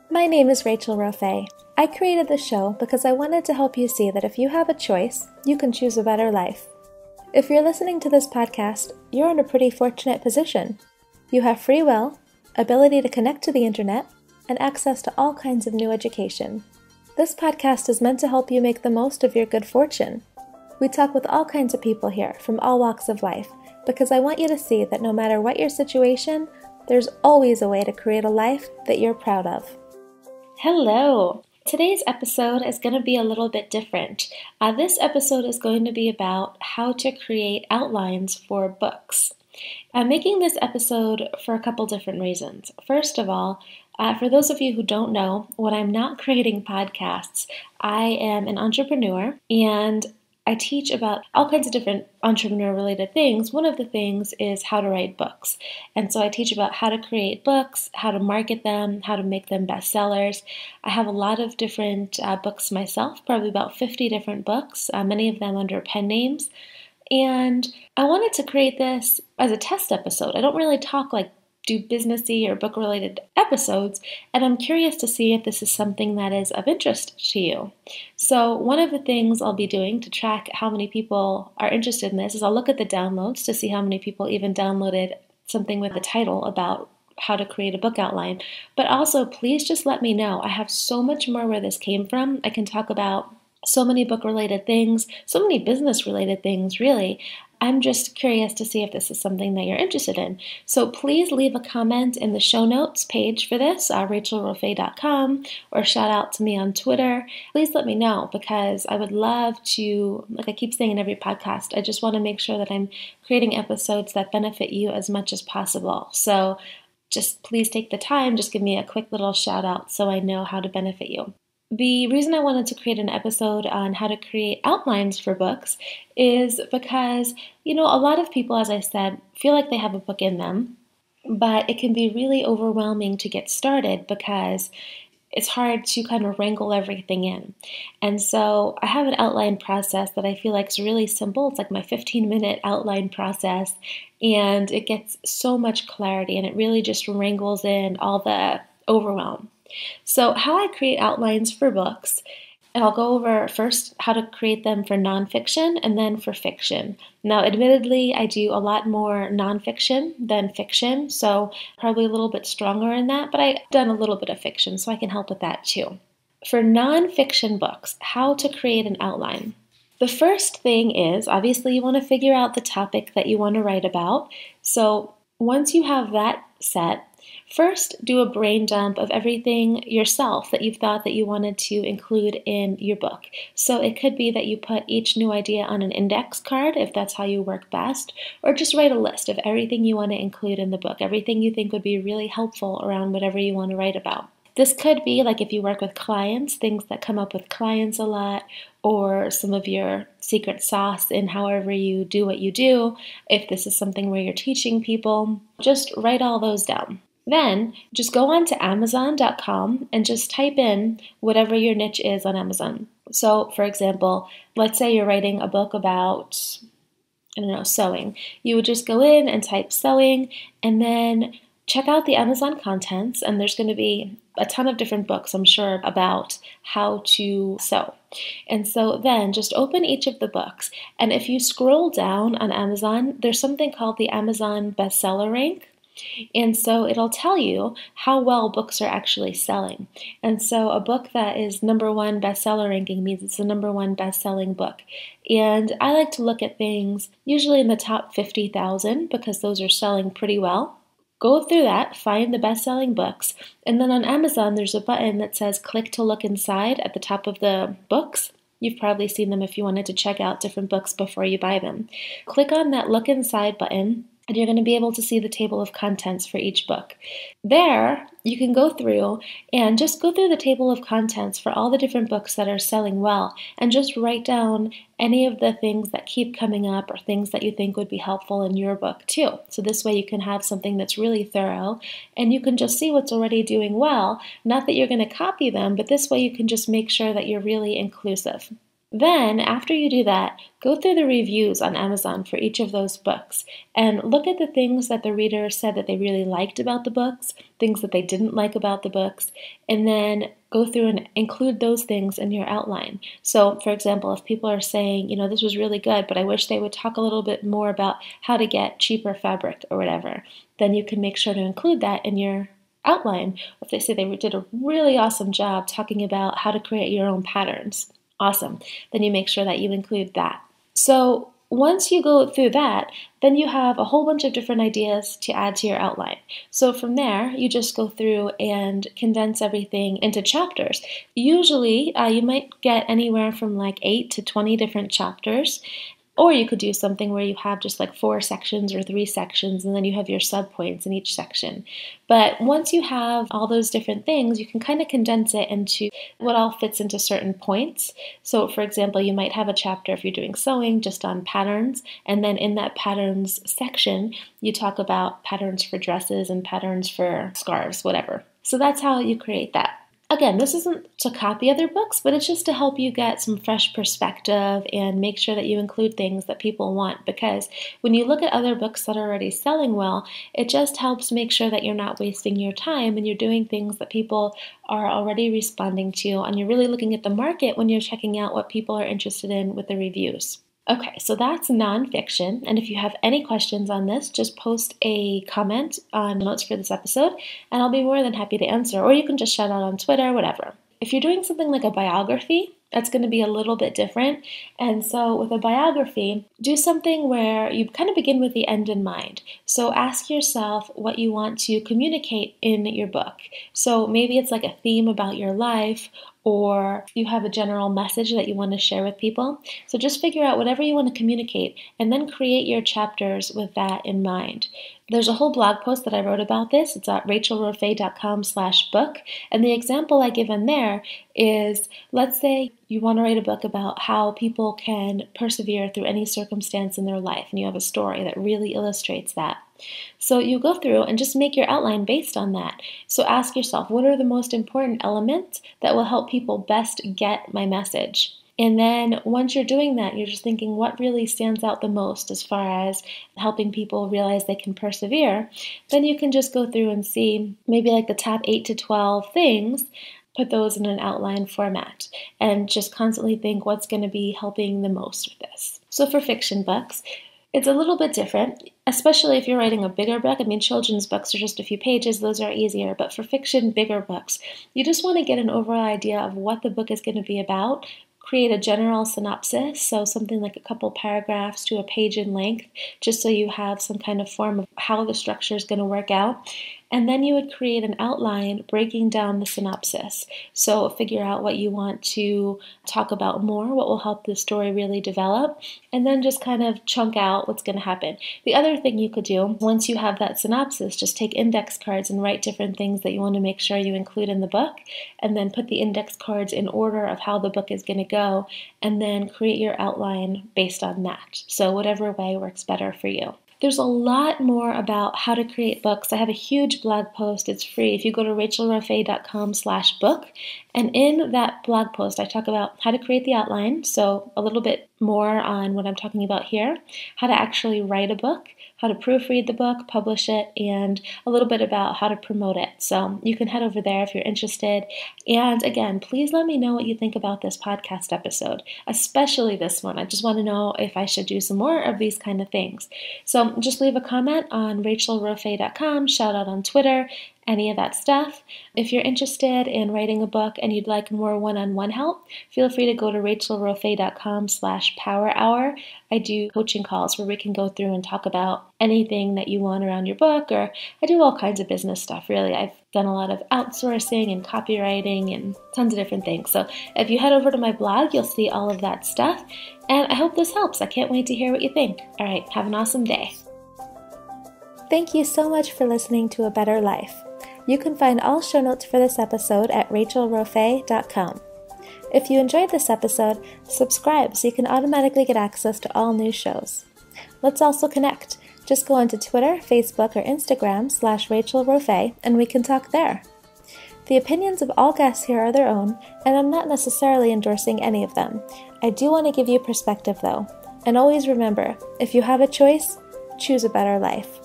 My name is Rachel Rofe. I created this show because I wanted to help you see that if you have a choice, you can choose a better life. If you're listening to this podcast, you're in a pretty fortunate position. You have free will, ability to connect to the internet, and access to all kinds of new education. This podcast is meant to help you make the most of your good fortune. We talk with all kinds of people here from all walks of life because I want you to see that no matter what your situation, there's always a way to create a life that you're proud of. Hello! Today's episode is going to be a little bit different. This episode is going to be about how to create outlines for books. I'm making this episode for a couple different reasons. First of all, for those of you who don't know, when I'm not creating podcasts, I am an entrepreneur and I teach about all kinds of different entrepreneur-related things. One of the things is how to write books. And so I teach about how to create books, how to market them, how to make them bestsellers. I have a lot of different books myself, probably about 50 different books, many of them under pen names. And I wanted to create this as a test episode. I don't really do businessy or book-related episodes, and I'm curious to see if this is something that is of interest to you. So one of the things I'll be doing to track how many people are interested in this is I'll look at the downloads to see how many people even downloaded something with a title about how to create a book outline. But also, please just let me know. I have so much more where this came from. I can talk about so many book-related things, so many business-related things, really. I'm just curious to see if this is something that you're interested in. So please leave a comment in the show notes page for this, rachelrofe.com, or shout out to me on Twitter. Please let me know because I would love to, like I keep saying in every podcast, I just want to make sure that I'm creating episodes that benefit you as much as possible. So just please take the time, just give me a quick little shout out so I know how to benefit you. The reason I wanted to create an episode on how to create outlines for books is because, a lot of people, as I said, feel like they have a book in them, but it can be really overwhelming to get started because it's hard to kind of wrangle everything in. And so I have an outline process that I feel like is really simple. It's like my 15-minute outline process, and it gets so much clarity, and it really just wrangles in all the overwhelm. So how I create outlines for books, and I'll go over first how to create them for nonfiction and then for fiction. Now, admittedly, I do a lot more nonfiction than fiction, so probably a little bit stronger in that, but I've done a little bit of fiction, so I can help with that too. For nonfiction books, how to create an outline. The first thing is, obviously, you want to figure out the topic that you want to write about. So once you have that set, first, do a brain dump of everything yourself that you've thought that you wanted to include in your book. So it could be that you put each new idea on an index card, if that's how you work best, or just write a list of everything you want to include in the book, everything you think would be really helpful around whatever you want to write about. This could be like if you work with clients, things that come up with clients a lot, or some of your secret sauce in however you do what you do. If this is something where you're teaching people, just write all those down. Then just go on to Amazon.com and just type in whatever your niche is on Amazon. So, for example, let's say you're writing a book about, sewing. You would just go in and type sewing and then check out the Amazon contents, and there's going to be a ton of different books, I'm sure, about how to sew. And so then just open each of the books, and if you scroll down on Amazon, there's something called the Amazon bestseller rank. And so it'll tell you how well books are actually selling. And so a book that is number one bestseller ranking means it's the number one best-selling book. And I like to look at things usually in the top 50,000 because those are selling pretty well. Go through that, find the best-selling books, and then on Amazon there's a button that says click to look inside at the top of the books. You've probably seen them if you wanted to check out different books before you buy them. Click on that look inside button, and you're going to be able to see the table of contents for each book. There, you can go through and just go through the table of contents for all the different books that are selling well, and just write down any of the things that keep coming up or things that you think would be helpful in your book too. So this way you can have something that's really thorough, and you can just see what's already doing well. Not that you're going to copy them, but this way you can just make sure that you're really inclusive. Then, after you do that, go through the reviews on Amazon for each of those books and look at the things that the reader said that they really liked about the books, things that they didn't like about the books, and then go through and include those things in your outline. So, for example, if people are saying, this was really good, but I wish they would talk a little bit more about how to get cheaper fabric or whatever, then you can make sure to include that in your outline. If they say they did a really awesome job talking about how to create your own patterns, awesome. Then you make sure that you include that. So once you go through that, then you have a whole bunch of different ideas to add to your outline. So from there, you just go through and condense everything into chapters. Usually, you might get anywhere from like 8 to 20 different chapters. Or you could do something where you have just like 4 sections or 3 sections, and then you have your subpoints in each section. But once you have all those different things, you can kind of condense it into what all fits into certain points. So for example, you might have a chapter if you're doing sewing just on patterns, and then in that patterns section, you talk about patterns for dresses and patterns for scarves, whatever. So that's how you create that. Again, this isn't to copy other books, but it's just to help you get some fresh perspective and make sure that you include things that people want. Because when you look at other books that are already selling well, it just helps make sure that you're not wasting your time and you're doing things that people are already responding to, and you're really looking at the market when you're checking out what people are interested in with the reviews. Okay, so that's nonfiction, and if you have any questions on this, just post a comment on notes for this episode, and I'll be more than happy to answer, or you can just shout out on Twitter, whatever. If you're doing something like a biography, that's going to be a little bit different, and so with a biography, do something where you kind of begin with the end in mind. So ask yourself what you want to communicate in your book. So maybe it's like a theme about your life, or you have a general message that you want to share with people. So just figure out whatever you want to communicate and then create your chapters with that in mind. There's a whole blog post that I wrote about this. It's at rachelrofay.com/book. And the example I give in there is, let's say you want to write a book about how people can persevere through any circumstance in their life, and you have a story that really illustrates that. So you go through and just make your outline based on that. So ask yourself, what are the most important elements that will help people best get my message? And then once you're doing that, you're just thinking what really stands out the most as far as helping people realize they can persevere. Then you can just go through and see maybe like the top 8 to 12 things, put those in an outline format, and just constantly think what's going to be helping the most with this. So for fiction books, it's a little bit different, especially if you're writing a bigger book. I mean, children's books are just a few pages, those are easier, but for fiction, bigger books, you just want to get an overall idea of what the book is going to be about, create a general synopsis, so something like a couple paragraphs to a page in length, just so you have some kind of form of how the structure is going to work out. And then you would create an outline breaking down the synopsis. So figure out what you want to talk about more, what will help the story really develop, and then just kind of chunk out what's going to happen. The other thing you could do, once you have that synopsis, just take index cards and write different things that you want to make sure you include in the book, and then put the index cards in order of how the book is going to go, and then create your outline based on that. So whatever way works better for you. There's a lot more about how to create books. I have a huge blog post. It's free. If you go to rachelrofay.com/book, and in that blog post, I talk about how to create the outline, so a little bit more on what I'm talking about here, how to actually write a book, how to proofread the book, publish it, and a little bit about how to promote it. So you can head over there if you're interested. And again, please let me know what you think about this podcast episode, especially this one. I just want to know if I should do some more of these kind of things. So just leave a comment on rachelrofay.com, shout out on Twitter, any of that stuff. If you're interested in writing a book and you'd like more one-on-one help, feel free to go to rachelrofay.com/power-hour. I do coaching calls where we can go through and talk about anything that you want around your book, or I do all kinds of business stuff, really. I've done a lot of outsourcing and copywriting and tons of different things. So if you head over to my blog, you'll see all of that stuff. And I hope this helps. I can't wait to hear what you think. All right, have an awesome day. Thank you so much for listening to A Better Life. You can find all show notes for this episode at rachelrofay.com. If you enjoyed this episode, subscribe so you can automatically get access to all new shows. Let's also connect. Just go onto Twitter, Facebook, or Instagram /RachelRofay, and we can talk there. The opinions of all guests here are their own, and I'm not necessarily endorsing any of them. I do want to give you perspective though. And always remember, if you have a choice, choose a better life.